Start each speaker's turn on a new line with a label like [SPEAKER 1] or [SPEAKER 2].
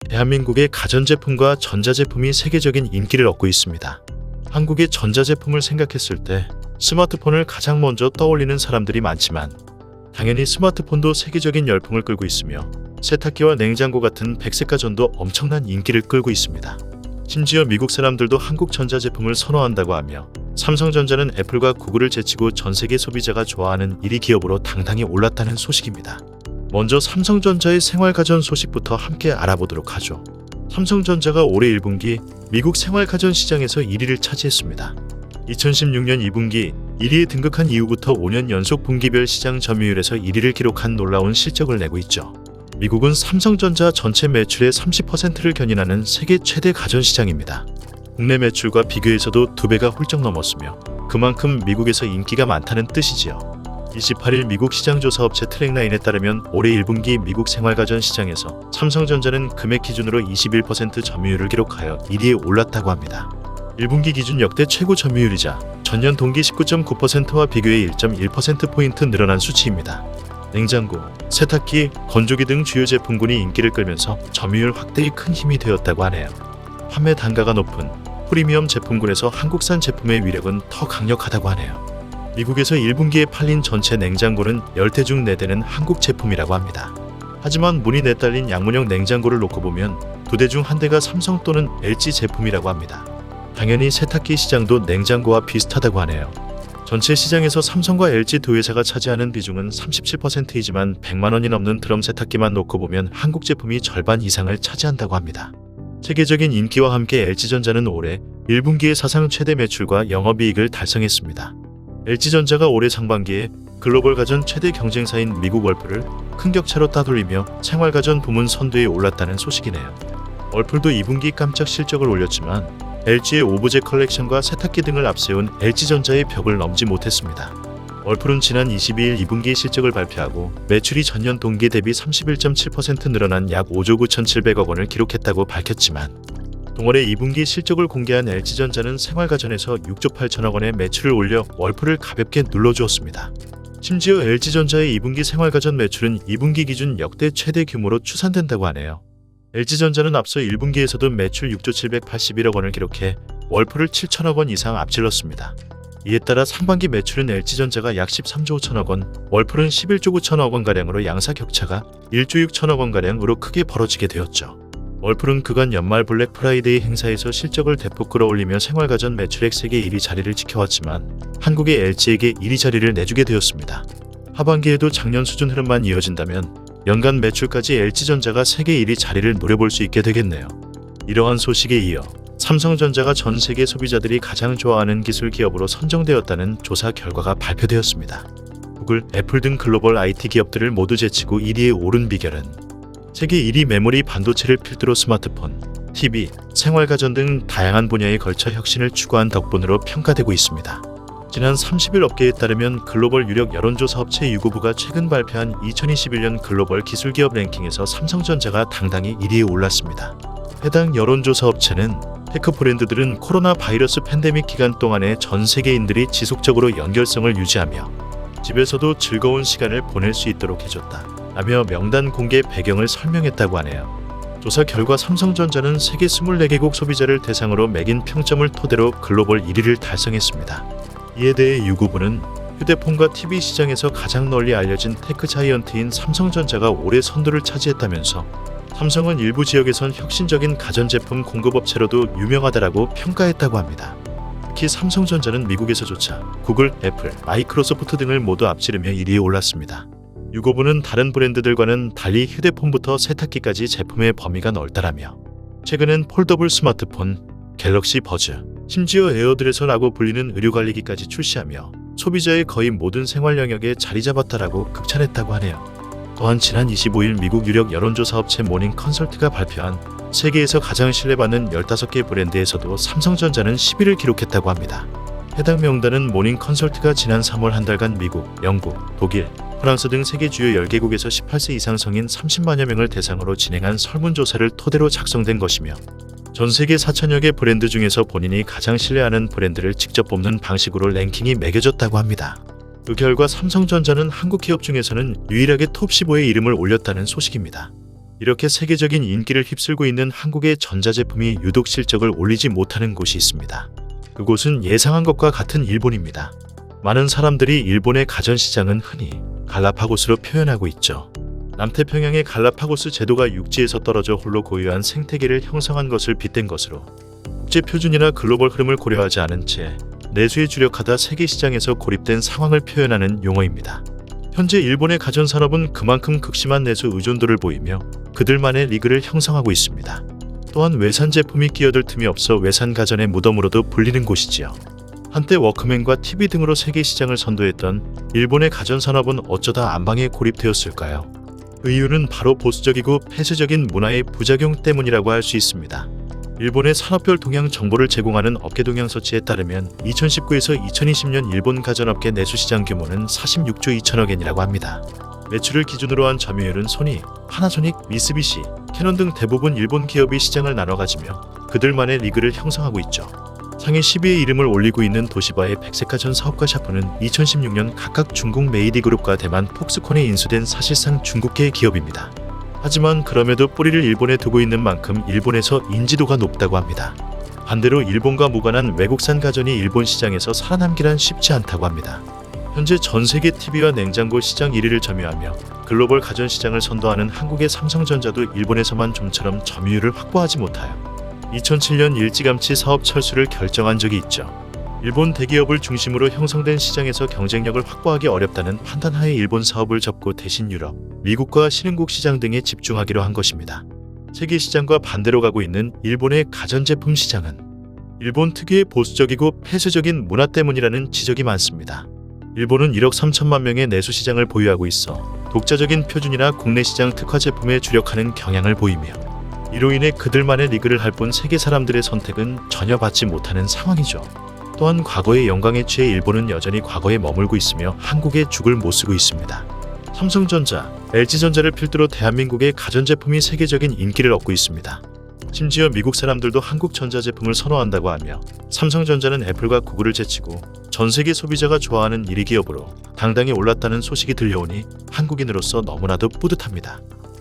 [SPEAKER 1] 대한민국의 가전제품과 전자제품이 세계적인 인기를 얻고 있습니다. 한국의 전자제품을 생각했을 때 스마트폰을 가장 먼저 떠올리는 사람들이 많지만 당연히 스마트폰도 세계적인 열풍을 끌고 있으며 세탁기와 냉장고 같은 백색 가전도 엄청난 인기를 끌고 있습니다. 심지어 미국 사람들도 한국 전자제품을 선호한다고 하며 삼성전자는 애플과 구글을 제치고 전 세계 소비자가 좋아하는 1위 기업으로 당당히 올랐다는 소식입니다. 먼저 삼성전자의 생활가전 소식부터 함께 알아보도록 하죠. 삼성전자가 올해 1분기 미국 생활가전 시장에서 1위를 차지했습니다. 2016년 2분기 1위에 등극한 이후부터 5년 연속 분기별 시장 점유율에서 1위를 기록한 놀라운 실적을 내고 있죠. 미국은 삼성전자 전체 매출의 30%를 견인하는 세계 최대 가전시장입니다. 국내 매출과 비교해서도 2배가 훌쩍 넘었으며 그만큼 미국에서 인기가 많다는 뜻이지요. 28일 미국 시장조사업체 트랙라인에 따르면 올해 1분기 미국 생활가전 시장에서 삼성전자는 금액 기준으로 21% 점유율을 기록하여 1위에 올랐다고 합니다. 1분기 기준 역대 최고 점유율이자 전년 동기 19.9%와 비교해 1.1%포인트 늘어난 수치입니다. 냉장고, 세탁기, 건조기 등 주요 제품군이 인기를 끌면서 점유율 확대에 큰 힘이 되었다고 하네요. 판매 단가가 높은 프리미엄 제품군에서 한국산 제품의 위력은 더 강력하다고 하네요. 미국에서 1분기에 팔린 전체 냉장고는 10대 중 4대는 한국 제품이라고 합니다. 하지만 문이 내달린 양문형 냉장고를 놓고 보면 2대 중 1대가 삼성 또는 LG 제품이라고 합니다. 당연히 세탁기 시장도 냉장고와 비슷하다고 하네요. 전체 시장에서 삼성과 LG 두 회사가 차지하는 비중은 37%이지만 100만 원이 넘는 드럼 세탁기만 놓고 보면 한국 제품이 절반 이상을 차지한다고 합니다. 세계적인 인기와 함께 LG전자는 올해 1분기에 사상 최대 매출과 영업이익을 달성했습니다. LG전자가 올해 상반기에 글로벌 가전 최대 경쟁사인 미국 월풀을 큰 격차로 따돌리며 생활가전 부문 선두에 올랐다는 소식이네요. 월풀도 2분기 깜짝 실적을 올렸지만 LG의 오브제 컬렉션과 세탁기 등을 앞세운 LG전자의 벽을 넘지 못했습니다. 월풀은 지난 22일 2분기 실적을 발표하고 매출이 전년 동기 대비 31.7% 늘어난 약 5조 9,700억 원을 기록했다고 밝혔지만 동월에 2분기 실적을 공개한 LG전자는 생활가전에서 6조 8천억 원의 매출을 올려 월풀을 가볍게 눌러주었습니다. 심지어 LG전자의 2분기 생활가전 매출은 2분기 기준 역대 최대 규모로 추산된다고 하네요. LG전자는 앞서 1분기에서도 매출 6조 781억 원을 기록해 월풀을 7천억 원 이상 앞질렀습니다. 이에 따라 상반기 매출은 LG전자가 약 13조 5천억 원, 월풀은 11조 9천억 원가량으로 양사 격차가 1조 6천억 원가량으로 크게 벌어지게 되었죠. 월풀은 그간 연말 블랙 프라이데이 행사에서 실적을 대폭 끌어올리며 생활가전 매출액 세계 1위 자리를 지켜왔지만 한국의 LG에게 1위 자리를 내주게 되었습니다. 하반기에도 작년 수준 흐름만 이어진다면 연간 매출까지 LG전자가 세계 1위 자리를 노려볼 수 있게 되겠네요. 이러한 소식에 이어 삼성전자가 전 세계 소비자들이 가장 좋아하는 기술 기업으로 선정되었다는 조사 결과가 발표되었습니다. 구글, 애플 등 글로벌 IT 기업들을 모두 제치고 1위에 오른 비결은 세계 1위 메모리 반도체를 필두로 스마트폰, TV, 생활가전 등 다양한 분야에 걸쳐 혁신을 추구한 덕분으로 평가되고 있습니다. 지난 30일 업계에 따르면 글로벌 유력 여론조사 업체 유고부가 최근 발표한 2021년 글로벌 기술기업 랭킹에서 삼성전자가 당당히 1위에 올랐습니다. 해당 여론조사 업체는 테크 브랜드들은 코로나 바이러스 팬데믹 기간 동안에 전 세계인들이 지속적으로 연결성을 유지하며 집에서도 즐거운 시간을 보낼 수 있도록 해줬다 라며 명단 공개 배경을 설명했다고 하네요. 조사 결과 삼성전자는 세계 24개국 소비자를 대상으로 매긴 평점을 토대로 글로벌 1위를 달성했습니다. 이에 대해 유고부는 휴대폰과 TV 시장에서 가장 널리 알려진 테크 자이언트인 삼성전자가 올해 선두를 차지했다면서 삼성은 일부 지역에선 혁신적인 가전제품 공급업체로도 유명하다라고 평가했다고 합니다. 특히 삼성전자는 미국에서조차 구글, 애플, 마이크로소프트 등을 모두 앞지르며 1위에 올랐습니다. 유고부는 다른 브랜드들과는 달리 휴대폰부터 세탁기까지 제품의 범위가 넓다라며 최근엔 폴더블 스마트폰, 갤럭시 버즈, 심지어 에어드레서라고 불리는 의료관리기까지 출시하며 소비자의 거의 모든 생활 영역에 자리 잡았다라고 극찬했다고 하네요. 또한 지난 25일 미국 유력 여론조사 업체 모닝 컨설트가 발표한 세계에서 가장 신뢰받는 15개 브랜드에서도 삼성전자는 10위를 기록했다고 합니다. 해당 명단은 모닝 컨설트가 지난 3월 한 달간 미국, 영국, 독일, 프랑스 등 세계 주요 10개국에서 18세 이상 성인 30만여 명을 대상으로 진행한 설문조사를 토대로 작성된 것이며 전 세계 4천여 개 브랜드 중에서 본인이 가장 신뢰하는 브랜드를 직접 뽑는 방식으로 랭킹이 매겨졌다고 합니다. 그 결과 삼성전자는 한국 기업 중에서는 유일하게 톱15에 이름을 올렸다는 소식입니다. 이렇게 세계적인 인기를 휩쓸고 있는 한국의 전자제품이 유독 실적을 올리지 못하는 곳이 있습니다. 그곳은 예상한 것과 같은 일본입니다. 많은 사람들이 일본의 가전시장은 흔히 갈라파고스로 표현하고 있죠. 남태평양의 갈라파고스 제도가 육지에서 떨어져 홀로 고유한 생태계를 형성한 것을 빗댄 것으로 국제 표준이나 글로벌 흐름을 고려하지 않은 채 내수에 주력하다 세계 시장에서 고립된 상황을 표현하는 용어입니다. 현재 일본의 가전산업은 그만큼 극심한 내수 의존도를 보이며 그들만의 리그를 형성하고 있습니다. 또한 외산 제품이 끼어들 틈이 없어 외산 가전의 무덤으로도 불리는 곳이지요. 한때 워크맨과 TV 등으로 세계 시장을 선도했던 일본의 가전산업은 어쩌다 안방에 고립되었을까요? 그 이유는 바로 보수적이고 폐쇄적인 문화의 부작용 때문이라고 할 수 있습니다. 일본의 산업별 동향 정보를 제공하는 업계동향서치에 따르면 2019에서 2020년 일본 가전업계 내수시장 규모는 46조 2천억 엔이라고 합니다. 매출을 기준으로 한 점유율은 소니, 파나소닉, 미쓰비시, 캐논 등 대부분 일본 기업이 시장을 나눠 가지며 그들만의 리그를 형성하고 있죠. 상위 10위의 이름을 올리고 있는 도시바의 백색가전 사업가 샤프는 2016년 각각 중국 메이디그룹과 대만 폭스콘에 인수된 사실상 중국계 기업입니다. 하지만 그럼에도 뿌리를 일본에 두고 있는 만큼 일본에서 인지도가 높다고 합니다. 반대로 일본과 무관한 외국산 가전이 일본 시장에서 살아남기란 쉽지 않다고 합니다. 현재 전 세계 TV와 냉장고 시장 1위를 점유하며 글로벌 가전 시장을 선도하는 한국의 삼성전자도 일본에서만 좀처럼 점유율을 확보하지 못하여 2007년 일찌감치 사업 철수를 결정한 적이 있죠. 일본 대기업을 중심으로 형성된 시장에서 경쟁력을 확보하기 어렵다는 판단하에 일본 사업을 접고 대신 유럽, 미국과 신흥국 시장 등에 집중하기로 한 것입니다. 세계 시장과 반대로 가고 있는 일본의 가전제품 시장은 일본 특유의 보수적이고 폐쇄적인 문화 때문이라는 지적이 많습니다. 일본은 1억 3천만 명의 내수 시장을 보유하고 있어 독자적인 표준이나 국내 시장 특화 제품에 주력하는 경향을 보이며 이로 인해 그들만의 리그를 할 뿐 세계 사람들의 선택은 전혀 받지 못하는 상황이죠. 또한 과거의 영광에 취해 일본은 여전히 과거에 머물고 있으며 한국의 죽을 못 쓰고 있습니다. 삼성전자, LG전자를 필두로 대한민국의 가전제품이 세계적인 인기를 얻고 있습니다. 심지어 미국 사람들도 한국 전자제품을 선호한다고 하며 삼성전자는 애플과 구글을 제치고 전 세계 소비자가 좋아하는 1위 기업으로 당당히 올랐다는 소식이 들려오니 한국인으로서 너무나도 뿌듯합니다.